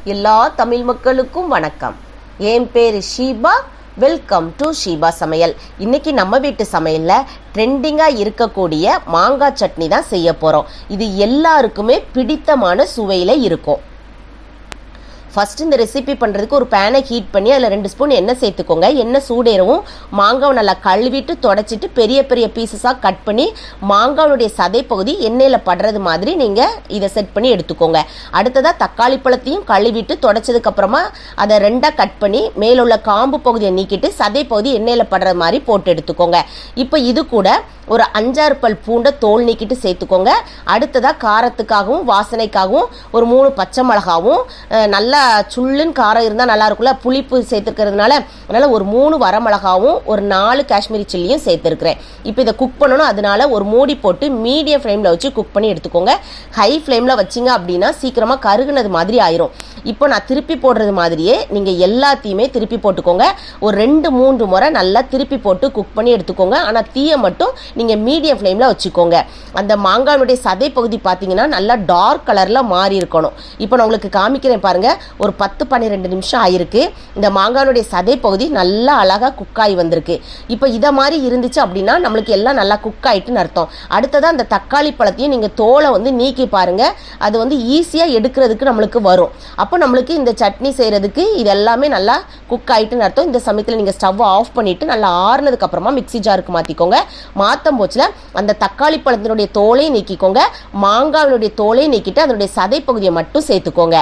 எல்லா தமிழ் மக்களுக்கும் வணக்கம். என் பேர் ஷீபா. வெல்கம் டு ஷீபா சமையல். இன்னைக்கு நம்ம வீட்டு சமையலில் ட்ரெண்டிங்காக இருக்கக்கூடிய மாங்காய் சட்னி தான் செய்ய போகிறோம். இது எல்லாருக்குமே பிடித்தமான சுவையில் இருக்கும். ஃபஸ்ட்டு இந்த ரெசிபி பண்ணுறதுக்கு ஒரு பேனை ஹீட் பண்ணி அதில் 2 ஸ்பூன் எண்ணெய் சேர்த்துக்கோங்க. எண்ணெய் சூடேறவும் மாங்காவை நல்லா கழுவிட்டு தொடச்சிட்டு பெரிய பெரிய பீசஸாக கட் பண்ணி மாங்காவுடைய சதை பகுதி எண்ணெயில் படுறது மாதிரி நீங்கள் இதை செட் பண்ணி எடுத்துக்கோங்க. அடுத்ததாக தக்காளி பழத்தையும் கழுவிட்டு தொடச்சதுக்கப்புறமா அதை 2ஆக கட் பண்ணி மேலே உள்ள காம்பு பகுதியை நீக்கிட்டு சதை பகுதி எண்ணெயில் படுற மாதிரி போட்டு எடுத்துக்கோங்க. இப்போ இது கூட ஒரு 5-6 பல் பூண்டை தோல் நீக்கிட்டு சேர்த்துக்கோங்க. அடுத்ததாக காரத்துக்காகவும் வாசனைக்காகவும் ஒரு 3 பச்சை மிளகாவும் நல்லா சுள்ளுன்னு காரம் இருந்தால் நல்லா இருக்கும்ல, புளிப்பு சேர்த்துக்கிறதுனால அதனால் ஒரு 3 வரமிளகாவும் ஒரு 4 காஷ்மீரி சில்லியும் சேர்த்துருக்கிறேன். இப்போ இதை குக் பண்ணணும். அதனால ஒரு மூடி போட்டு மீடியம் ஃப்ளேமில் வச்சு குக் பண்ணி எடுத்துக்கோங்க. ஹை ஃப்ளேமில் வச்சிங்க அப்படின்னா சீக்கிரமாக கருகுனது மாதிரி ஆயிரும். இப்போ நான் திருப்பி போடுறது மாதிரியே நீங்கள் எல்லாத்தையுமே திருப்பி போட்டுக்கோங்க. ஒரு 2-3 முறை நல்லா திருப்பி போட்டு குக் பண்ணி எடுத்துக்கோங்க. ஆனால் தீயை மட்டும் நீங்கள் மீடியம் ஃப்ளேமில் வச்சுக்கோங்க. அந்த மாங்காயுடைய சதை பகுதி பார்த்தீங்கன்னா நல்லா டார்க் கலரில் மாறி இருக்கணும். இப்போ நான் உங்களுக்கு காமிக்கிறேன் பாருங்கள். ஒரு 10-12 நிமிஷம் ஆயிருக்கு. இந்த மாங்காயுடைய சதை பகுதி நல்லா அழகாக குக் ஆகி வந்திருக்கு. இப்போ இதை மாதிரி இருந்துச்சு அப்படின்னா நம்மளுக்கு எல்லாம் நல்லா குக் ஆகிட்டுன்னு அர்த்தம். அடுத்ததாக அந்த தக்காளி பழத்தையும் நீங்கள் தோலை நீக்கி பாருங்கள். அது ஈஸியாக எடுக்கிறதுக்கு நம்மளுக்கு வரும். அப்போ நம்மளுக்கு இந்த சட்னி செய்கிறதுக்கு இது எல்லாமே நல்லா குக் ஆகிட்டுன்னு அர்த்தம். இந்த சமயத்தில் நீங்கள் ஸ்டவ் ஆஃப் பண்ணிவிட்டு நல்லா ஆறுனதுக்கு அப்புறமா மிக்ஸி ஜாருக்கு மாற்றிக்கோங்க. மாற்றும் போச்சில் அந்த தக்காளி பழத்தினுடைய தோலையும் நீக்கிக்கோங்க. மாங்காவினுடைய தோலையும் நீக்கிட்டு அதனுடைய சதை பகுதியை மட்டும் சேர்த்துக்கோங்க.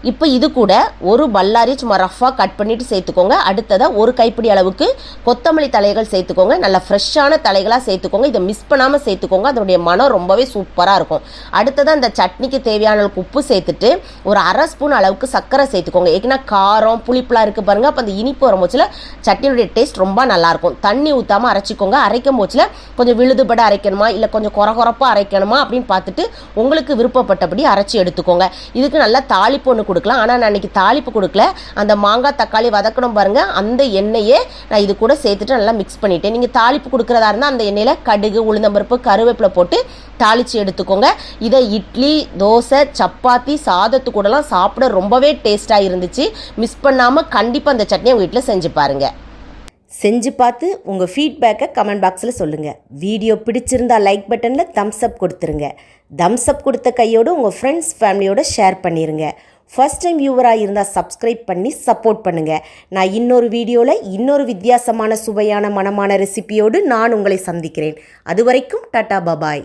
இப்போ இது கூட ஒரு பல்லாரி சும்மா ரஃபாக கட் பண்ணிவிட்டு சேர்த்துக்கோங்க. அடுத்ததாக ஒரு கைப்பிடி அளவுக்கு கொத்தமல்லி தலைகள் சேர்த்துக்கோங்க. நல்லா ஃப்ரெஷ்ஷான தலைகளாக சேர்த்துக்கோங்க. இதை மிஸ் பண்ணாமல் சேர்த்துக்கோங்க. அதனுடைய மனம் ரொம்பவே சூப்பராக இருக்கும். அடுத்ததாக இந்த சட்னிக்கு தேவையான அளவுக்கு உப்பு சேர்த்துட்டு ஒரு 1/2 ஸ்பூன் அளவுக்கு சர்க்கரை சேர்த்துக்கோங்க. ஏன்னா காரம் புளிப்புலாம் இருக்குது பாருங்கள். அப்போ அந்த இனிப்பு வரும்போச்சில் சட்னியுடைய டேஸ்ட் ரொம்ப நல்லாயிருக்கும். தண்ணி ஊற்றாமல் அரைச்சிக்கோங்க. அரைக்கும் போச்சில் கொஞ்சம் விழுதுபட அரைக்கணுமா இல்லை கொஞ்சம் குறப்பாக அரைக்கணுமா அப்படின்னு பார்த்துட்டு உங்களுக்கு விருப்பப்பட்டபடி அரைச்சி எடுத்துக்கோங்க. இதுக்கு நல்லா தாளிப்பு ஒன்று கொடுக்கலாம். ஆனால் நான் இன்னைக்கு தாளிப்பு கொடுக்கல. அந்த மாங்காய் தக்காளி வதக்கணும் பாருங்க, அந்த எண்ணெயே நான் இது கூட சேர்த்துட்டு நல்லா மிக்ஸ் பண்ணிட்டேன். நீங்கள் தாளிப்பு கொடுக்குறதா இருந்தால் அந்த எண்ணெயில் கடுகு உளுந்தம்பருப்பு கருவேப்பிலை போட்டு தாளித்து எடுத்துக்கோங்க. இதை இட்லி தோசை சப்பாத்தி சாதத்து கூடலாம் சாப்பிட ரொம்பவே டேஸ்ட்டாக இருந்துச்சு. மிஸ் பண்ணாமல் கண்டிப்பாக அந்த சட்னியை உங்கள் வீட்டில் செஞ்சு பாருங்கள். செஞ்சு பார்த்து உங்கள் ஃபீட்பேக்கை கமெண்ட் பாக்ஸில் சொல்லுங்கள். வீடியோ பிடிச்சிருந்தா லைக் பட்டனில் தம்ஸ் அப் கொடுத்துருங்க. தம்ஸ் அப் கொடுத்த கையோடு உங்கள் ஃப்ரெண்ட்ஸ் ஃபேமிலியோடு ஷேர் பண்ணிடுங்க. ஃபர்ஸ்ட் டைம் வியூவராக இருந்தால் சப்ஸ்கிரைப் பண்ணி சப்போர்ட் பண்ணுங்கள். நான் இன்னொரு வீடியோவில் இன்னொரு வித்தியாசமான சுவையான மனமான ரெசிபியோடு நான் உங்களை சந்திக்கிறேன். அது வரைக்கும் டாடா பபாய்.